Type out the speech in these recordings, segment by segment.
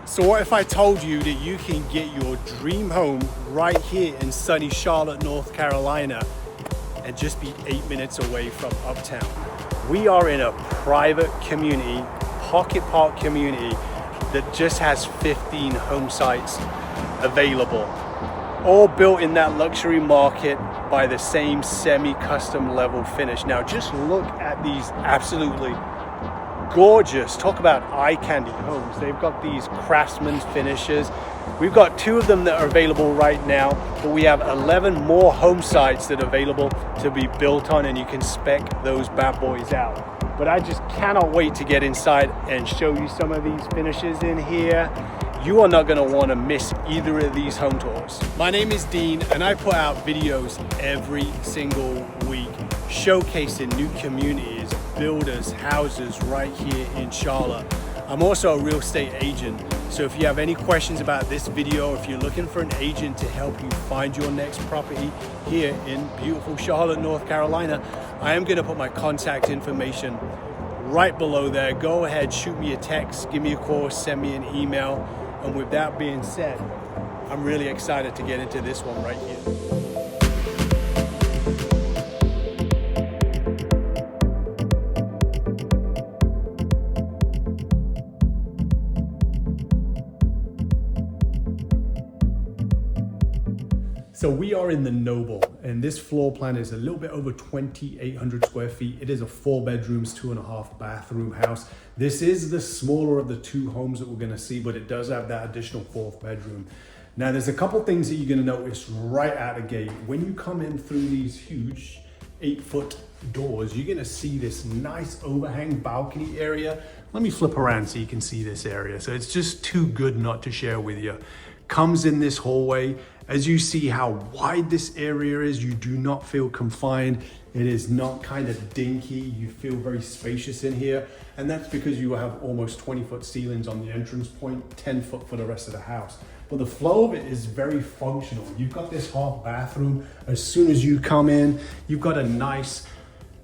So what if I told you that you can get your dream home right here in sunny Charlotte, North Carolina, and just be 8 minutes away from Uptown? We are in a private community, pocket park community, that just has 15 home sites available, all built in that luxury market by the same semi-custom level finish. Now just look at these absolutely gorgeous, talk about eye candy homes. They've got these Craftsman finishes. We've got 2 of them that are available right now, but we have 11 more home sites that are available to be built on, and you can spec those bad boys out. But I just cannot wait to get inside and show you some of these finishes in here. You are not going to want to miss either of these home tours. My name is Dean, and I put out videos every single week showcasing new communities, builders, houses right here in Charlotte. I'm also a real estate agent, so if you have any questions about this video, if you're looking for an agent to help you find your next property here in beautiful Charlotte, North Carolina, I am going to put my contact information right below there. Go ahead, shoot me a text, give me a call, send me an email. And with that being said, I'm really excited to get into this one right here. So we are in the Noble, and this floor plan is a little bit over 2,800 square feet. It is a 4 bedrooms, 2.5 bathroom house. This is the smaller of the 2 homes that we're gonna see, but it does have that additional 4th bedroom. Now there's a couple things that you're gonna notice right out the gate. When you come in through these huge 8-foot doors, you're gonna see this nice overhang balcony area. Let me flip around so you can see this area. So it's just too good not to share with you. Comes in this hallway. As you see how wide this area is, you do not feel confined. It is not kind of dinky. You feel very spacious in here. And that's because you have almost 20-foot ceilings on the entrance point, 10-foot for the rest of the house. But the flow of it is very functional. You've got this half bathroom. As soon as you come in, you've got a nice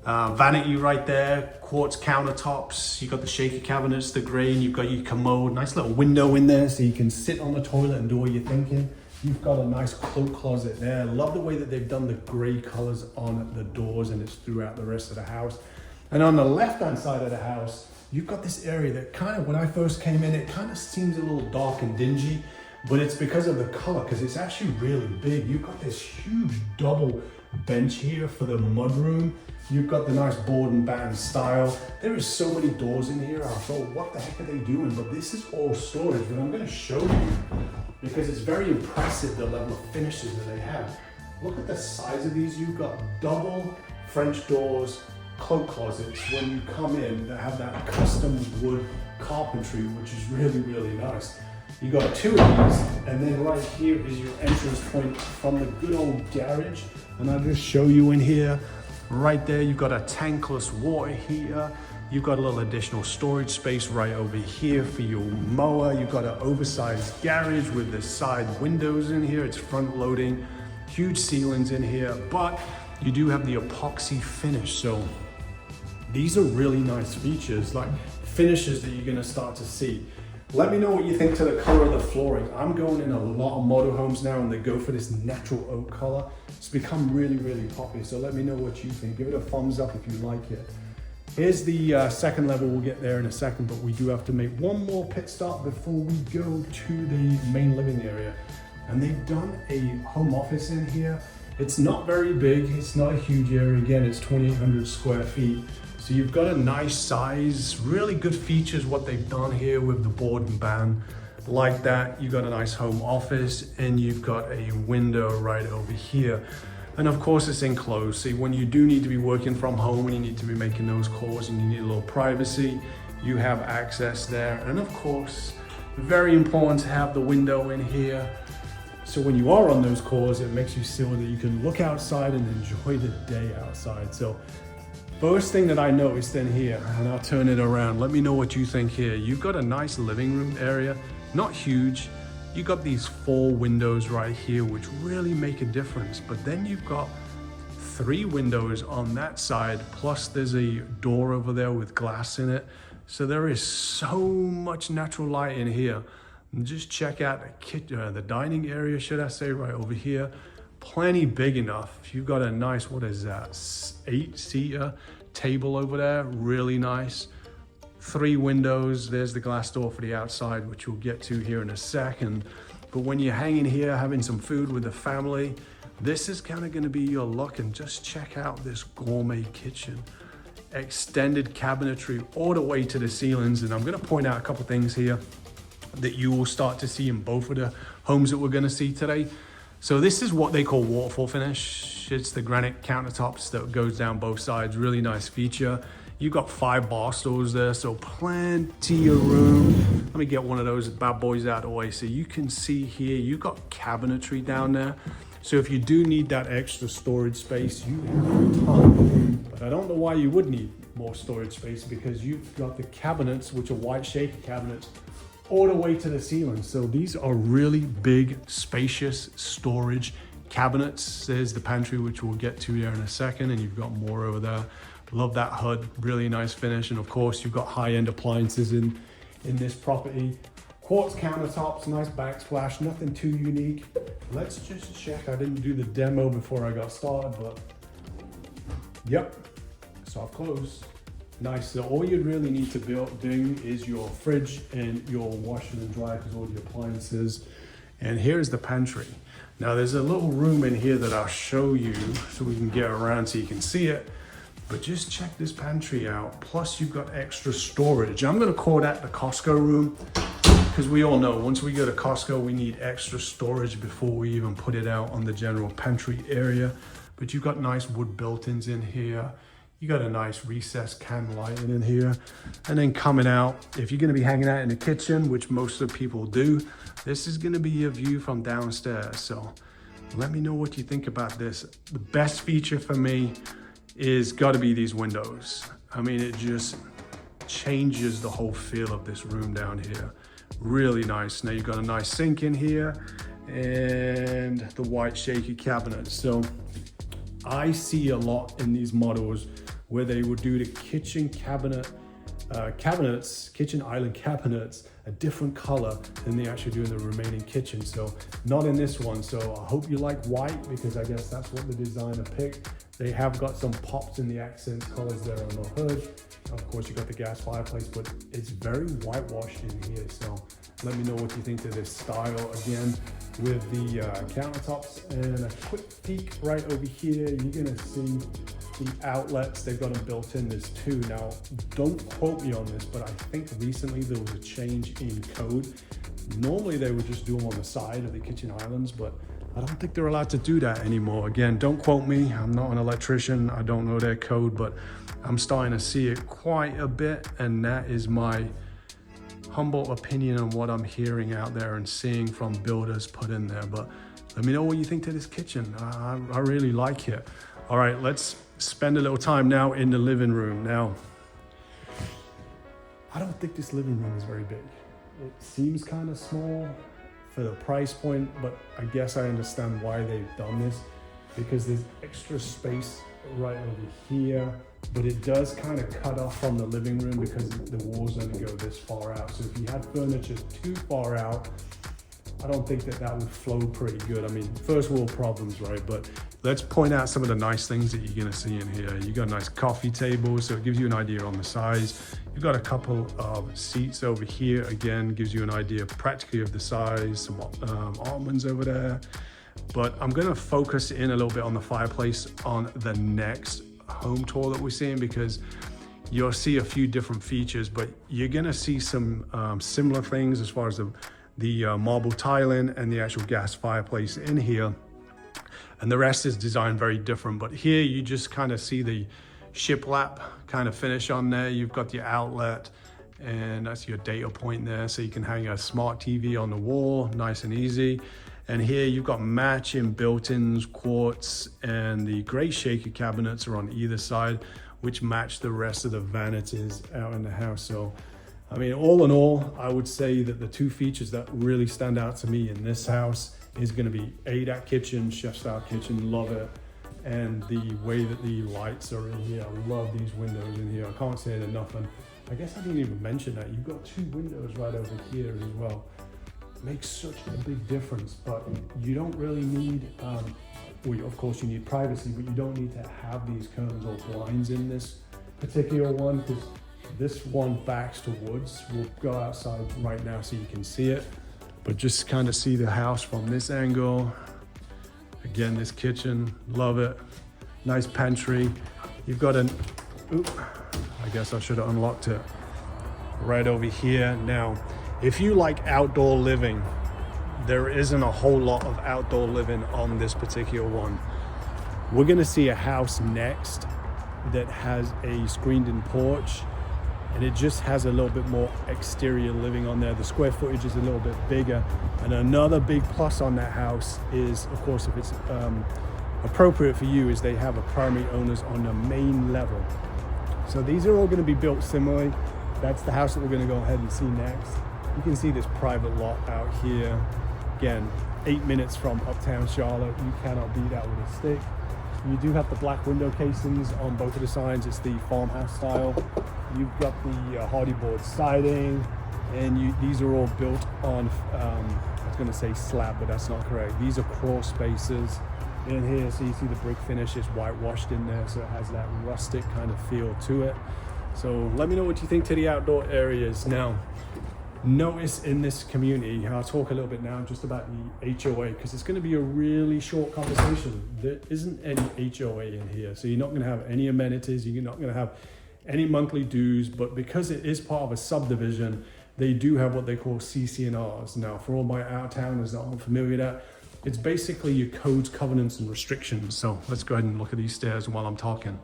vanity right there, quartz countertops. You've got the shaker cabinets, the grain. You've got your commode, nice little window in there so you can sit on the toilet and do what you're thinking. You've got a nice cloak closet there. Love the way that they've done the gray colors on the doors, and it's throughout the rest of the house. And on the left-hand side of the house, you've got this area that kind of, when I first came in, it kind of seems a little dark and dingy, but it's because of the color, because it's actually really big. You've got this huge double bench here for the mudroom. You've got the nice board and batten style. There is so many doors in here. I thought, what the heck are they doing? But this is all storage, and I'm gonna show you because it's very impressive the level of finishes that they have. Look at the size of these. You've got double French doors, cloak closets when you come in that have that custom wood carpentry, which is really, really nice. You got 2 of these, and then right here is your entrance point from the good old garage. And I'll just show you in here. Right there, you've got a tankless water heater. You've got a little additional storage space right over here for your mower. You've got an oversized garage with the side windows in here. It's front loading, huge ceilings in here, but you do have the epoxy finish. So these are really nice features, like finishes that you're gonna start to see. Let me know what you think to the color of the flooring. I'm going in a lot of model homes now, and they go for this natural oak color. It's become really, really popular. So let me know what you think. Give it a thumbs up if you like it. Here's the second level. We'll get there in a second, but we do have to make one more pit stop before we go to the main living area. And they've done a home office in here. It's not very big. It's not a huge area. Again, it's 2,800 square feet. So you've got a nice size, really good features what they've done here with the board and batten. Like that, you've got a nice home office, and you've got a window right over here. And of course it's enclosed. See, when you do need to be working from home, when you need to be making those calls and you need a little privacy, you have access there. And of course, very important to have the window in here. So when you are on those calls, it makes you feel that you can look outside and enjoy the day outside. So first thing that I noticed in here, and I'll turn it around, let me know what you think here. You've got a nice living room area, not huge. You got these 4 windows right here, which really make a difference. But then you've got 3 windows on that side, plus there's a door over there with glass in it. So there is so much natural light in here. And just check out the dining area, should I say, right over here. Plenty big enough. You've got a nice, what is that, 8-seater table over there, really nice. 3 windows, there's the glass door for the outside, which we'll get to here in a second. But when you're hanging here, having some food with the family, this is kind of gonna be your look. And just check out this gourmet kitchen. Extended cabinetry all the way to the ceilings. And I'm gonna point out a couple things here that you will start to see in both of the homes that we're gonna see today. So this is what they call waterfall finish. It's the granite countertops that goes down both sides. Really nice feature. You've got 5 bar stools there, so plenty of room. Let me get one of those bad boys out of the way. So you can see here, you've got cabinetry down there. So if you do need that extra storage space, you have a ton. But I don't know why you would need more storage space, because you've got the cabinets, which are white shaker cabinets, all the way to the ceiling. So these are really big, spacious storage cabinets. There's the pantry, which we'll get to there in a second, and you've got more over there. Love that HUD, really nice finish. And of course, you've got high-end appliances in this property. Quartz countertops, nice backsplash, nothing too unique. Let's just check. I didn't do the demo before I got started, but yep, soft close. Nice. So all you really need to do is your fridge and your washer and dryer, because all the appliances. And here's the pantry. Now there's a little room in here that I'll show you so we can get around so you can see it. But just check this pantry out. Plus you've got extra storage. I'm gonna call that the Costco room, because we all know once we go to Costco, we need extra storage before we even put it out on the general pantry area. But you've got nice wood built-ins in here. You got a nice recessed can lighting in here. And then coming out, if you're gonna be hanging out in the kitchen, which most of the people do, this is gonna be your view from downstairs. So let me know what you think about this. The best feature for me is gotta be these windows. I mean, it just changes the whole feel of this room down here. Really nice. Now you've got a nice sink in here and the white shaky cabinet. So I see a lot in these models where they would do the kitchen cabinet kitchen island cabinets a different color than they actually do in the remaining kitchen. So not in this one. So I hope you like white, because I guess that's what the designer picked. They have got some pops in the accent colors there on the hood. Of course, you got the gas fireplace, but it's very whitewashed in here. So let me know what you think of this style again with the countertops. And a quick peek right over here, you're gonna see the outlets. They've got them built in. There's 2. Now, don't quote me on this, but I think recently there was a change in code. Normally they would just do them on the side of the kitchen islands, but I don't think they're allowed to do that anymore. Again, don't quote me. I'm not an electrician. I don't know their code, but I'm starting to see it quite a bit. And that is my humble opinion on what I'm hearing out there and seeing from builders put in there. But let me know what you think to this kitchen. I really like it. All right, let's spend a little time now in the living room. Now, I don't think this living room is very big. It seems kind of small for the price point, but I guess I understand why they've done this, because there's extra space right over here, but it does kind of cut off from the living room because the walls only go this far out. So if you had furniture too far out, I don't think that would flow pretty good. I mean, first world problems, right? But let's point out some of the nice things that you're gonna see in here. You got a nice coffee table, so it gives you an idea on the size. You've got a couple of seats over here. Again, gives you an idea practically of the size, some ottomans over there. But I'm gonna focus in a little bit on the fireplace on the next home tour that we're seeing, because you'll see a few different features, but you're gonna see some similar things as far as the marble tiling and the actual gas fireplace in here. And the rest is designed very different. But here you just kind of see the shiplap kind of finish on there. You've got the outlet, and that's your data point there. So you can hang a smart TV on the wall, nice and easy. And here you've got matching built-ins, quartz, and the gray shaker cabinets are on either side, which match the rest of the vanities out in the house. So, I mean, all in all, I would say that the 2 features that really stand out to me in this house is going to be that kitchen, chef-style kitchen, love it. And the way that the lights are in here, I love these windows in here. I can't say it enough. And I guess I didn't even mention that. You've got 2 windows right over here as well. makes such a big difference. But you don't really need, well, of course you need privacy, but you don't need to have these curtains or blinds in this particular one, because this one backs to woods. We'll go outside right now so you can see it, but just kind of see the house from this angle. Again, this kitchen, love it. Nice pantry. You've got an, oop, I guess I should have unlocked it. Right over here. Now, if you like outdoor living, there isn't a whole lot of outdoor living on this particular one. We're gonna see a house next that has a screened-in porch, and it just has a little bit more exterior living on there. The square footage is a little bit bigger. And another big plus on that house is, of course, if it's appropriate for you, is they have a primary owners on the main level. So these are all gonna be built similarly. That's the house that we're gonna go ahead and see next. You can see this private lot out here. Again, 8 minutes from Uptown Charlotte. You cannot beat that with a stick. You do have the black window casings on both of the signs. It's the farmhouse style. You've got the hardy board siding, and these are all built on, I was gonna say slab, but that's not correct. These are crawl spaces in here. So you see the brick finish is whitewashed in there, so it has that rustic kind of feel to it. So let me know what you think to the outdoor areas. Now, notice in this community, I'll talk a little bit now just about the HOA, because it's going to be a really short conversation. There isn't any HOA in here, so you're not going to have any amenities, you're not going to have any monthly dues, but because it is part of a subdivision, they do have what they call CC&Rs. Now, for all my out-of-towners that aren't familiar with that, it's basically your codes, covenants, and restrictions. So let's go ahead and look at these stairs while I'm talking.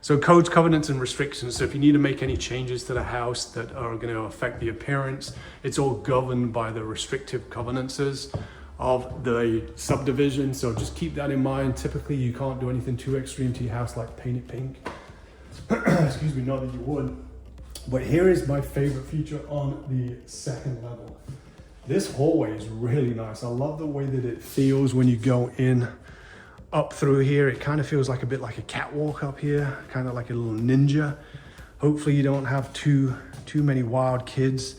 So codes, covenants, and restrictions. So if you need to make any changes to the house that are going to affect the appearance, it's all governed by the restrictive covenants of the subdivision. So just keep that in mind. Typically, you can't do anything too extreme to your house, like paint it pink. Excuse me, not that you would. But here is my favorite feature on the second level. This hallway is really nice. I love the way that it feels when you go in up through here. It kind of feels like a bit like a catwalk up here, kind of like a little ninja. Hopefully you don't have too many wild kids,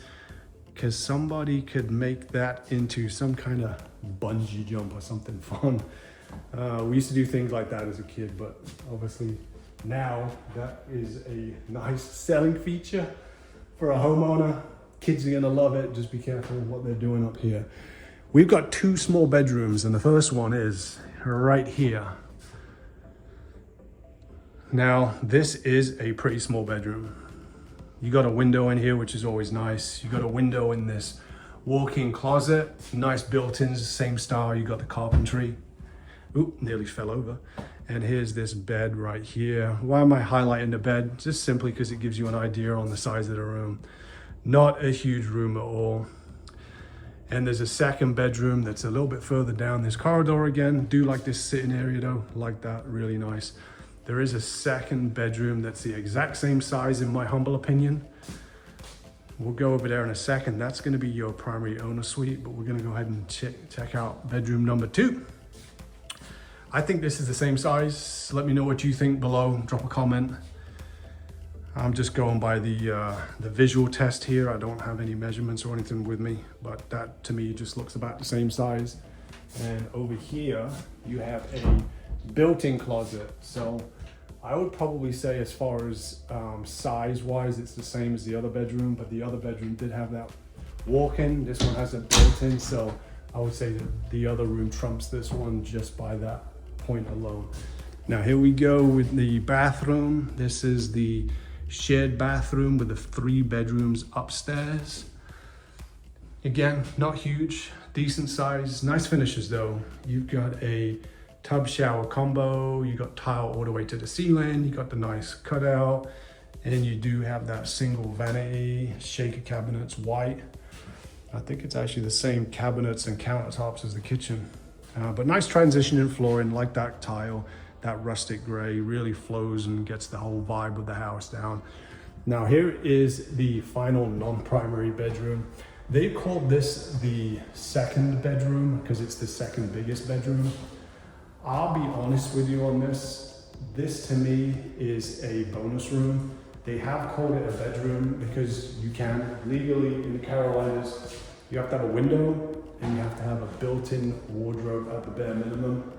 because somebody could make that into some kind of bungee jump or something fun. We used to do things like that as a kid, but obviously now that is a nice selling feature for a homeowner. Kids are gonna love it. Just be careful of what they're doing up here. We've got 2 small bedrooms, and the first one is right here. Now, this is a pretty small bedroom. You got a window in here, which is always nice. You got a window in this walk-in closet, nice built-ins, same style. You got the carpentry. Oop, nearly fell over. And here's this bed right here. Why am I highlighting the bed? Just simply because it gives you an idea on the size of the room. Not a huge room at all. And there's a second bedroom that's a little bit further down this corridor again. Do like this sitting area though, like that, really nice. There is a second bedroom that's the exact same size in my humble opinion. We'll go over there in a second. That's gonna be your primary owner suite, but we're gonna go ahead and check out bedroom number 2. I think this is the same size. Let me know what you think below, drop a comment. I'm just going by the visual test here. I don't have any measurements or anything with me, but that to me just looks about the same size. And over here, you have a built-in closet. So I would probably say, as far as size-wise, it's the same as the other bedroom, but the other bedroom did have that walk-in. This one has a built-in, so I would say that the other room trumps this one just by that point alone. Now here we go with the bathroom. This is the shared bathroom with the 3 bedrooms upstairs. Again, not huge, decent size, nice finishes though. You've got a tub shower combo, you got tile all the way to the ceiling, you got the nice cutout, and you do have that single vanity, shaker cabinets, white. I think it's actually the same cabinets and countertops as the kitchen. But nice transition in flooring, like that tile. That rustic gray really flows and gets the whole vibe of the house down. Now here is the final non-primary bedroom. They called this the second bedroom because it's the second biggest bedroom. I'll be honest with you on this. This to me is a bonus room. They have called it a bedroom because you can legally in the Carolinas, you have to have a window and you have to have a built-in wardrobe at the bare minimum.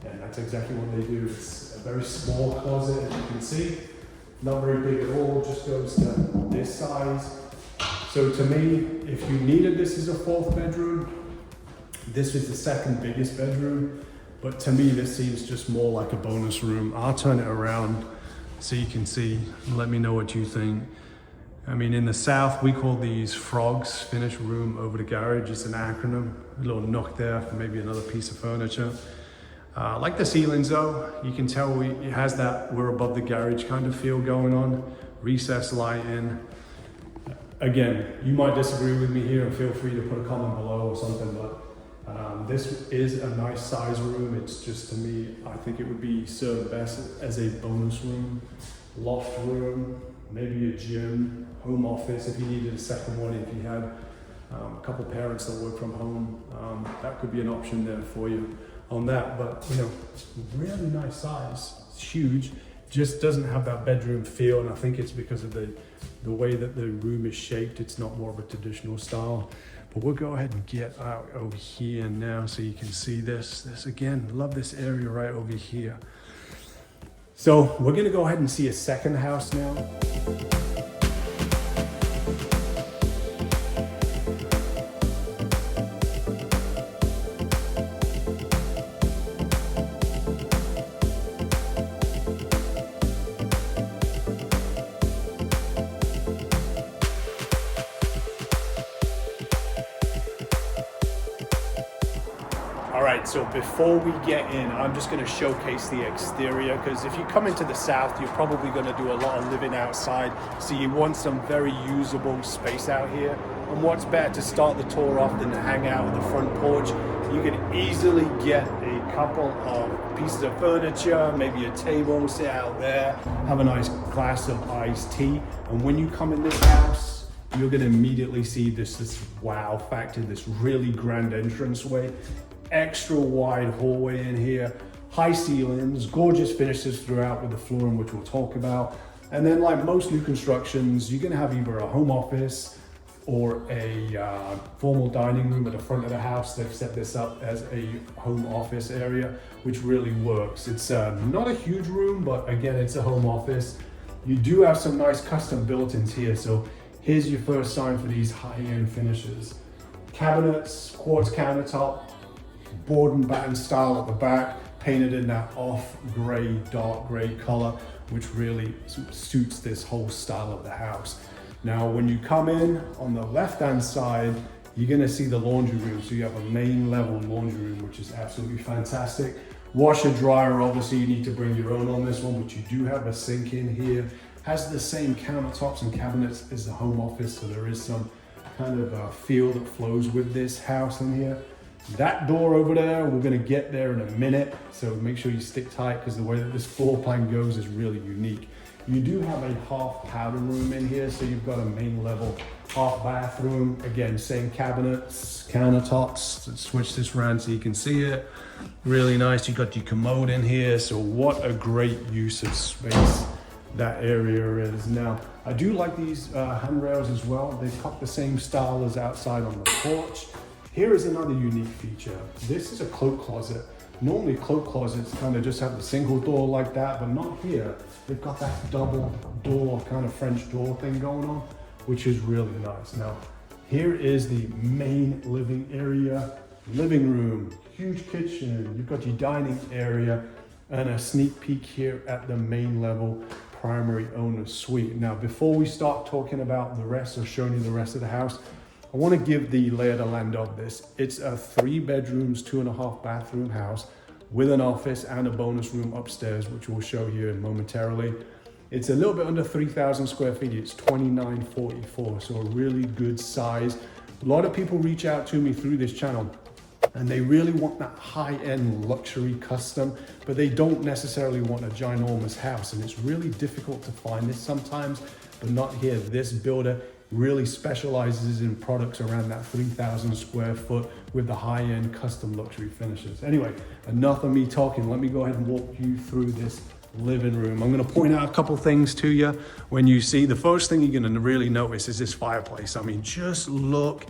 And that's exactly what they do. It's a very small closet, as you can see. Not very big at all, just goes to this size. So to me, if you needed this as a fourth bedroom, this is the second biggest bedroom. But to me, this seems just more like a bonus room. I'll turn it around so you can see. Let me know what you think. I mean, in the South, we call these frogs, finished room over the garage. It's an acronym, a little nook there for maybe another piece of furniture. Like the ceilings though, you can tell it has that we're above the garage kind of feel going on. Recessed lighting. Again, you might disagree with me here and feel free to put a comment below or something, but this is a nice size room. It's just, to me, I think it would be served best as a bonus room, loft room, maybe a gym, home office if you needed a second one, if you had a couple parents that work from home, that could be an option there for you on that. But you know, really nice size. It's huge, just doesn't have that bedroom feel, and I think it's because of the way that the room is shaped. It's not more of a traditional style. But we'll go ahead and get out over here now so you can see this. This again, love this area right over here. So we're gonna go ahead and see a second house now. Alright, so before we get in, I'm just going to showcase the exterior, because if you come into the South, you're probably going to do a lot of living outside, so you want some very usable space out here. And what's better to start the tour off than to hang out at the front porch? You can easily get a couple of pieces of furniture, maybe a table, sit out there, have a nice glass of iced tea, and when you come in this house, you're going to immediately see this wow factor, this really grand entranceway. Extra wide hallway in here, high ceilings, gorgeous finishes throughout with the flooring, which we'll talk about. And then, like most new constructions, you're gonna have either a home office or a formal dining room at the front of the house. They've set this up as a home office area, which really works. It's not a huge room, but again, it's a home office. You do have some nice custom built-ins here. So here's your first sign for these high-end finishes. Cabinets, quartz countertop, board and batten style at the back, painted in that off gray, dark gray color, which really suits this whole style of the house. Now, when you come in on the left-hand side, you're gonna see the laundry room. So you have a main level laundry room, which is absolutely fantastic. Washer dryer, obviously you need to bring your own on this one, but you do have a sink in here. Has the same countertops and cabinets as the home office, so there is some kind of feel that flows with this house in here. That door over there, we're gonna get there in a minute, so make sure you stick tight, because the way that this floor plan goes is really unique. You do have a half powder room in here, so you've got a main level half bathroom. Again, same cabinets, countertops. Let's switch this around so you can see it. Really nice. You've got your commode in here, so what a great use of space that area is. Now, I do like these handrails as well. They've got the same style as outside on the porch. Here is another unique feature. This is a cloak closet. Normally cloak closets kind of just have the single door like that, but not here. They've got that double door, kind of French door thing going on, which is really nice. Now, here is the main living area, living room, huge kitchen. You've got your dining area and a sneak peek here at the main level primary owner suite. Now, before we start talking about the rest or showing you the rest of the house, I want to give the lay of the land of this. It's a 3 bedrooms, 2.5 bathroom house with an office and a bonus room upstairs, which we'll show here momentarily. It's a little bit under 3,000 square feet. It's 2,944, so a really good size. A lot of people reach out to me through this channel and they really want that high-end luxury custom, but they don't necessarily want a ginormous house. And it's really difficult to find this sometimes, but not here. This builder really specializes in products around that 3,000 square foot with the high-end custom luxury finishes. Anyway, enough of me talking. Let me go ahead and walk you through this living room. I'm going to point out a couple things to you. When you see, the first thing you're going to really notice is this fireplace. I mean, just look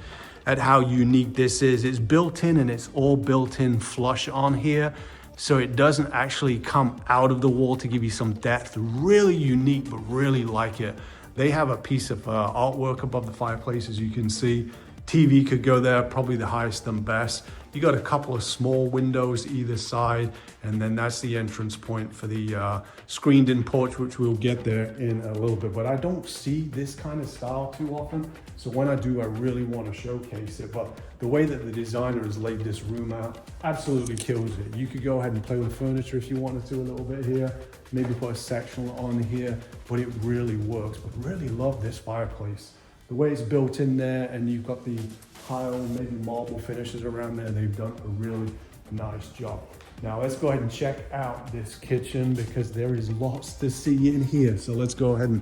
at how unique this is. It's built in and it's all built in flush on here. So it doesn't actually come out of the wall to give you some depth. Really unique, but really like it. They have a piece of artwork above the fireplace, as you can see. TV could go there, probably the highest and best. You got a couple of small windows either side, and then that's the entrance point for the screened in porch, which we'll get there in a little bit. But I don't see this kind of style too often. So when I do, I really want to showcase it. But the way that the designer has laid this room out absolutely kills it. You could go ahead and play with furniture if you wanted to a little bit here, maybe put a sectional on here, but it really works. But really love this fireplace. The way it's built in there, and you've got the tile, maybe marble finishes around there. They've done a really nice job. Now let's go ahead and check out this kitchen because there is lots to see in here. So let's go ahead and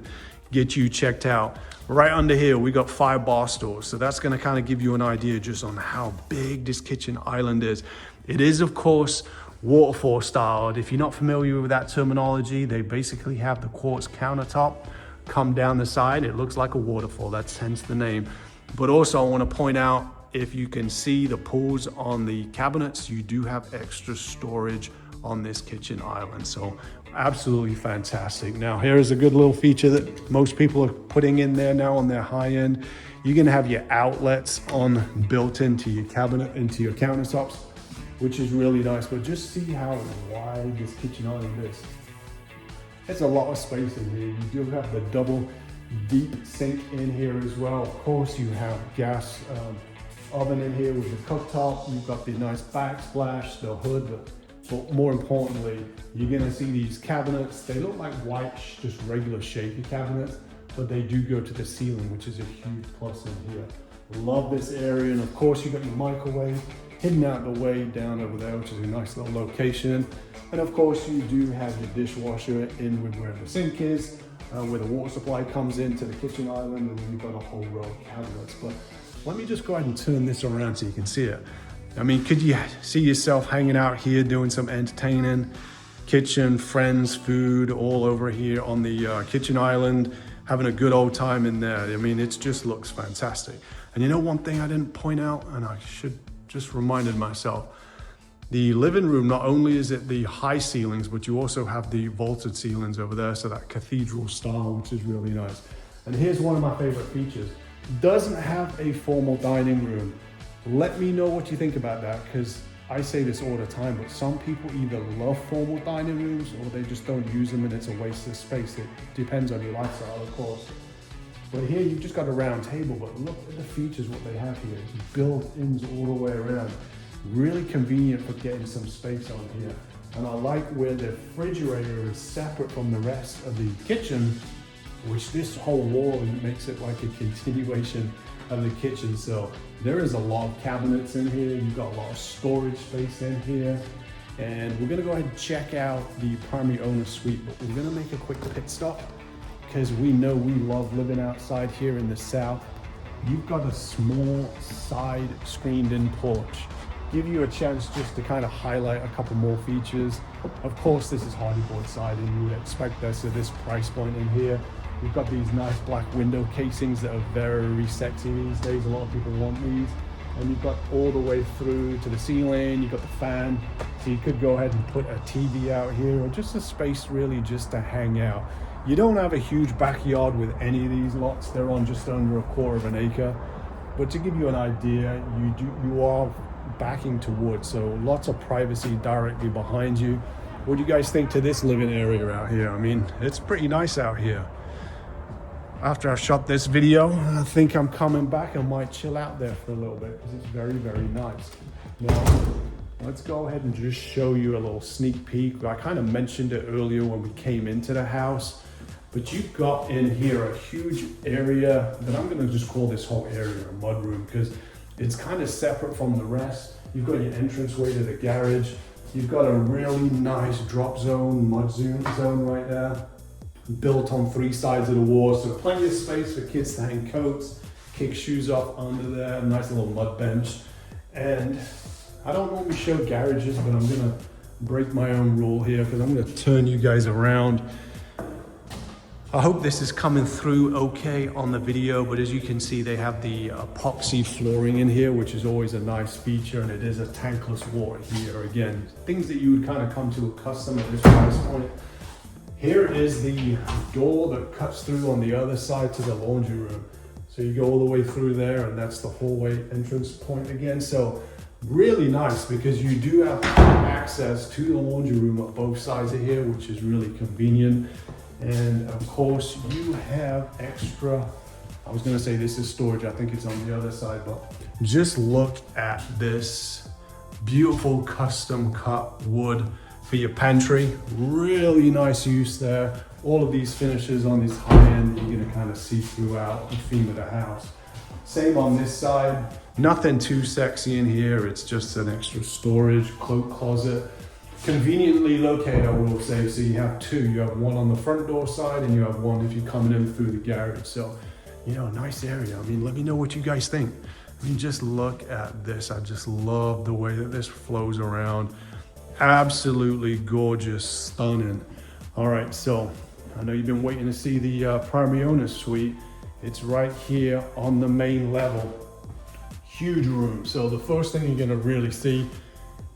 get you checked out. Right under here, we got 5 bar stools. So that's gonna kind of give you an idea just on how big this kitchen island is. It is, of course, waterfall styled. If you're not familiar with that terminology, they basically have the quartz countertop come down the side. It looks like a waterfall, that's hence the name. But also I want to point out, if you can see the pulls on the cabinets, you do have extra storage on this kitchen island. So absolutely fantastic. Now here's a good little feature that most people are putting in there now on their high end. You're gonna have your outlets on built into your cabinet, into your countertops, which is really nice. But just see how wide this kitchen island is. There's a lot of space in here. You do have the double deep sink in here as well. Of course, you have gas oven in here with the cooktop. You've got the nice backsplash, the hood, but more importantly, you're gonna see these cabinets. They look like white, just regular shaky cabinets, but they do go to the ceiling, which is a huge plus in here. Love this area, and of course, you've got your microwave hidden out the way down over there, which is a nice little location. And of course, you do have your dishwasher in with where the sink is, where the water supply comes into the kitchen island, and then you've got a whole row of cabinets. But let me just go ahead and turn this around so you can see it. I mean, could you see yourself hanging out here doing some entertaining? Kitchen, friends, food, all over here on the kitchen island, having a good old time in there. I mean, it just looks fantastic. And you know, one thing I didn't point out, and I should just reminded myself, the living room, not only is it the high ceilings, but you also have the vaulted ceilings over there, so that cathedral style, which is really nice. And here's one of my favorite features. Doesn't have a formal dining room. Let me know what you think about that, because I say this all the time, but some people either love formal dining rooms or they just don't use them and it's a waste of space. It depends on your lifestyle, of course. But here you've just got a round table, but look at the features, what they have here. Built-ins all the way around. Really convenient for getting some space on here. And I like where the refrigerator is separate from the rest of the kitchen, which this whole wall makes it like a continuation of the kitchen. So there is a lot of cabinets in here. You've got a lot of storage space in here. And we're gonna go ahead and check out the primary owner suite, but we're gonna make a quick pit stop because we know we love living outside here in the South. You've got a small side screened in porch. Give you a chance just to kind of highlight a couple more features. Of course, this is hardyboard siding. You would expect this at this price point in here. We've got these nice black window casings that are very sexy these days. A lot of people want these. And you've got all the way through to the ceiling. You've got the fan. So you could go ahead and put a TV out here, or just a space really just to hang out. You don't have a huge backyard with any of these lots. They're on just under 1/4 of an acre. But to give you an idea, you are backing towards, so lots of privacy directly behind you. What do you guys think to this living area out here? I mean, it's pretty nice out here. After I shot this video, I think I'm coming back. I might chill out there for a little bit because it's very, very nice. Now, let's go ahead and just show you a little sneak peek. I kind of mentioned it earlier when we came into the house, but you've got in here a huge area that I'm going to just call this whole area a mudroom because it's kind of separate from the rest. You've got your entranceway to the garage. You've got a really nice drop zone, mud zone right there, built on 3 sides of the wall. So plenty of space for kids to hang coats, kick shoes off under there, a nice little mud bench. And I don't normally show garages, but I'm gonna break my own rule here because I'm gonna turn you guys around. I hope this is coming through okay on the video, but as you can see, they have the epoxy flooring in here, which is always a nice feature, and it is a tankless water heater. Again, things that you would kind of come to accustomed at this price point. Here is the door that cuts through on the other side to the laundry room. So you go all the way through there, and that's the hallway entrance point again. So really nice, because you do have access to the laundry room at both sides of here, which is really convenient. And of course you have extra, I was gonna say this is storage, I think it's on the other side, but just look at this beautiful custom cut wood for your pantry. Really nice use there. All of these finishes on this high end, you're gonna kind of see throughout the theme of the house. Same on this side, nothing too sexy in here. It's just an extra storage cloak closet. Conveniently located, I will say. So you have two. You have one on the front door side, and you have one if you're coming in through the garage. So, you know, nice area. I mean, let me know what you guys think. I mean, just look at this. I just love the way that this flows around. Absolutely gorgeous, stunning. All right, so I know you've been waiting to see the primary owner suite. It's right here on the main level. Huge room. So the first thing you're gonna really see,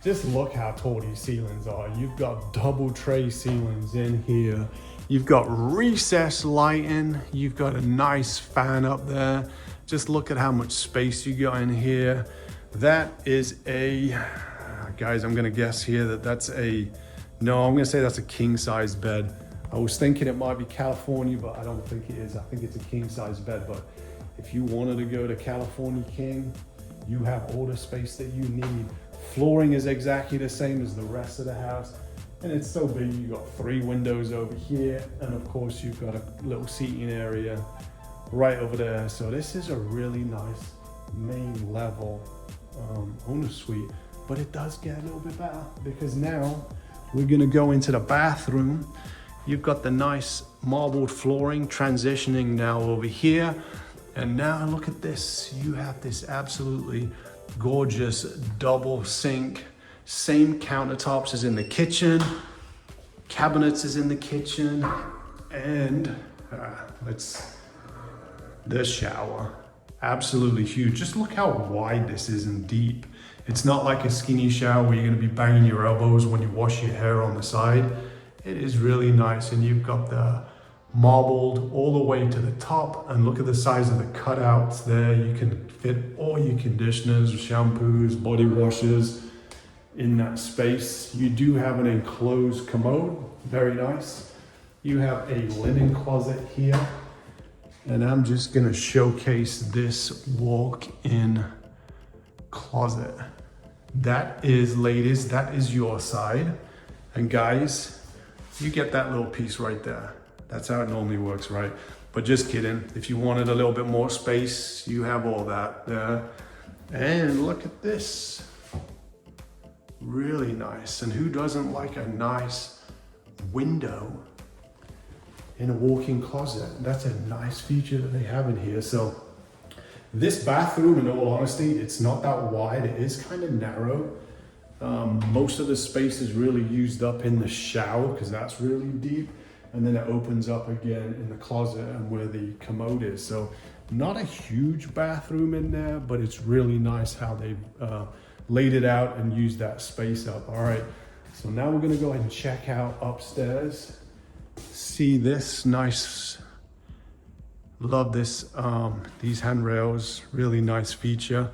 just look how tall these ceilings are. You've got double tray ceilings in here. You've got recessed lighting. You've got a nice fan up there. Just look at how much space you got in here. That is a, guys, I'm gonna guess here that that's I'm gonna say that's a king size bed. I was thinking it might be California, but I don't think it is. I think it's a king size bed, but if you wanted to go to California King, you have all the space that you need. Flooring is exactly the same as the rest of the house, and it's so big. You got 3 windows over here, and of course you've got a little seating area right over there. So this is a really nice main level owner suite, but it does get a little bit better, because now we're gonna go into the bathroom. You've got the nice marbled flooring transitioning now over here, and now look at this. You have this absolutely gorgeous double sink, same countertops as in the kitchen, cabinets is in the kitchen, and the shower, absolutely huge. Just look how wide this is and deep. It's not like a skinny shower where you're gonna be banging your elbows when you wash your hair on the side. It is really nice, and you've got the marbled all the way to the top, and look at the size of the cutouts there. You can fit all your conditioners, shampoos, body washes in that space. You do have an enclosed commode, very nice. You have a linen closet here, and I'm just gonna showcase this walk-in closet. That is, ladies, that is your side, and guys, you get that little piece right there. That's how it normally works, right? But just kidding. If you wanted a little bit more space, you have all that there. And look at this. Really nice. And who doesn't like a nice window in a walk-in closet? That's a nice feature that they have in here. So this bathroom, in all honesty, it's not that wide. It is kind of narrow. Most of the space is really used up in the shower, because that's really deep. And then it opens up again in the closet and where the commode is. So not a huge bathroom in there, but it's really nice how they've laid it out and used that space up. All right, so now we're gonna go ahead and check out upstairs. See this nice, love this, these handrails, really nice feature.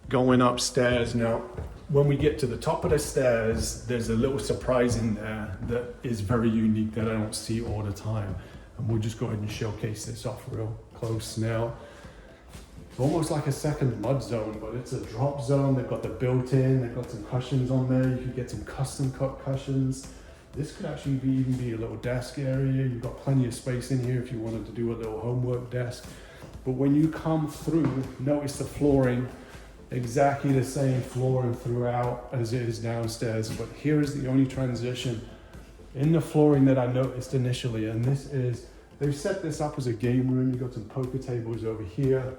Going upstairs now, when we get to the top of the stairs, there's a little surprise in there that is very unique that I don't see all the time. And we'll just go ahead and showcase this off real close now. It's almost like a second mud zone, but it's a drop zone. They've got the built-in, they've got some cushions on there. You could get some custom cut cushions. This could actually even be a little desk area. You've got plenty of space in here if you wanted to do a little homework desk. But when you come through, notice the flooring. Exactly the same flooring throughout as it is downstairs, but here is the only transition in the flooring that I noticed initially, and this is, they've set this up as a game room. You've got some poker tables over here.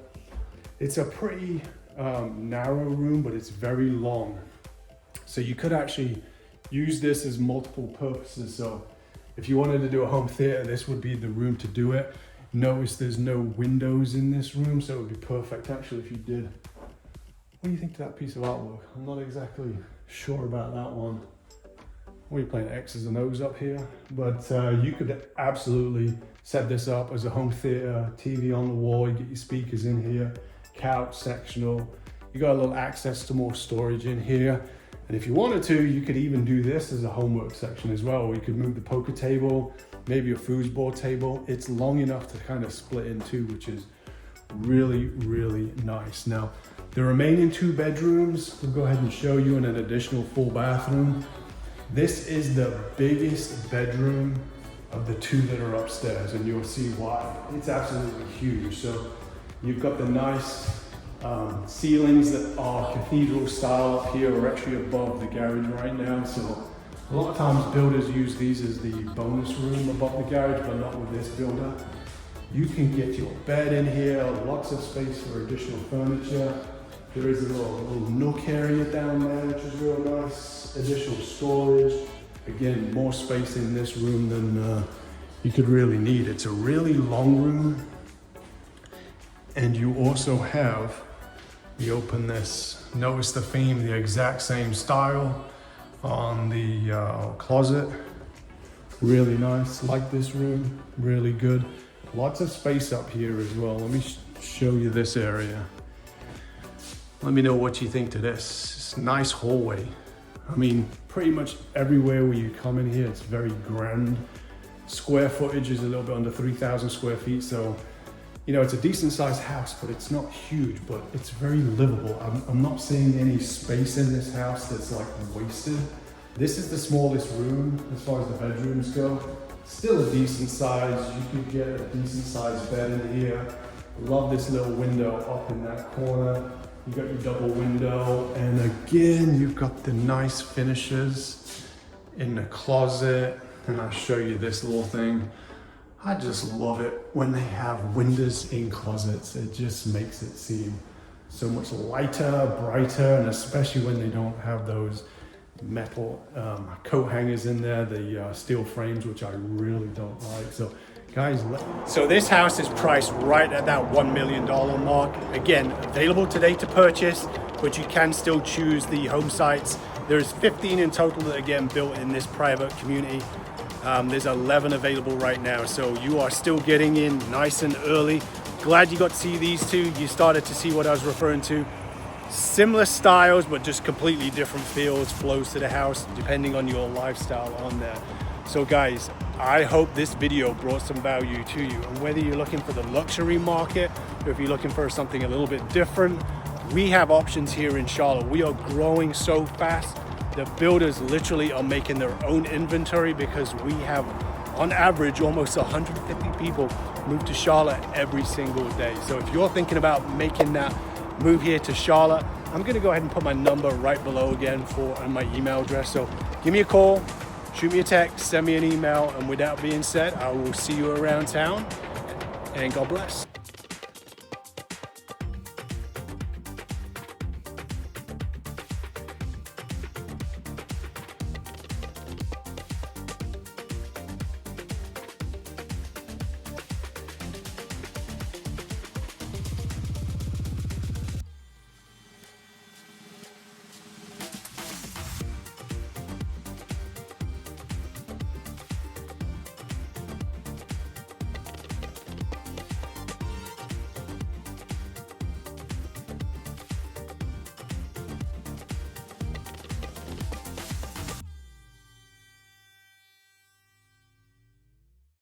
It's a pretty narrow room, but it's very long. So you could actually use this as multiple purposes. So If you wanted to do a home theater, this would be the room to do it. Notice there's no windows in this room, so it would be perfect actually if you did. What do you think of that piece of artwork? I'm not exactly sure about that one. What are you playing, X's and O's up here? But you could absolutely set this up as a home theater, TV on the wall, you get your speakers in here, couch, sectional. You got a little access to more storage in here. And if you wanted to, you could even do this as a homework section as well. You could move the poker table, maybe a foosball table. It's long enough to kind of split in two, which is really, really nice. Now, the remaining 2 bedrooms, we'll go ahead and show you in an additional full bathroom. This is the biggest bedroom of the 2 that are upstairs, and you'll see why. It's absolutely huge. So you've got the nice ceilings that are cathedral style up here. We're actually above the garage right now, so a lot of times builders use these as the bonus room above the garage, but not with this builder. You can get your bed in here, lots of space for additional furniture. There is a little nook area down there, which is real nice. Additional storage. Again, more space in this room than you could really need. It's a really long room. And you also have, you open this, notice the theme, the exact same style on the closet. Really nice, like this room, really good. Lots of space up here as well. Let me show you this area. Let me know what you think to this. It's a nice hallway. I mean, pretty much everywhere where you come in here, it's very grand. Square footage is a little bit under 3,000 square feet. So, you know, it's a decent sized house, but it's not huge, but it's very livable. I'm not seeing any space in this house that's like wasted. This is the smallest room as far as the bedrooms go. Still a decent size. You could get a decent sized bed in here. Love this little window up in that corner. You got your double window, and again, you've got the nice finishes in the closet. And I'll show you this little thing. I just love it when they have windows in closets. It just makes it seem so much lighter, brighter, and especially when they don't have those metal coat hangers in there, the steel frames, which I really don't like. So guys, so this house is priced right at that $1 million mark. Again, available today to purchase, but you can still choose the home sites. There's 15 in total that again built in this private community. There's 11 available right now, so you are still getting in nice and early. Glad you got to see these 2. You started to see what I was referring to. Similar styles, but just completely different feels, flows to the house, depending on your lifestyle on there. So guys, I hope this video brought some value to you. And whether you're looking for the luxury market, or if you're looking for something a little bit different, we have options here in Charlotte. We are growing so fast. The builders literally are making their own inventory because we have, on average, almost 150 people move to Charlotte every single day. So if you're thinking about making that move here to Charlotte, I'm gonna go ahead and put my number right below again for my email address. So give me a call, shoot me a text, send me an email, and with that being said, I will see you around town, and God bless.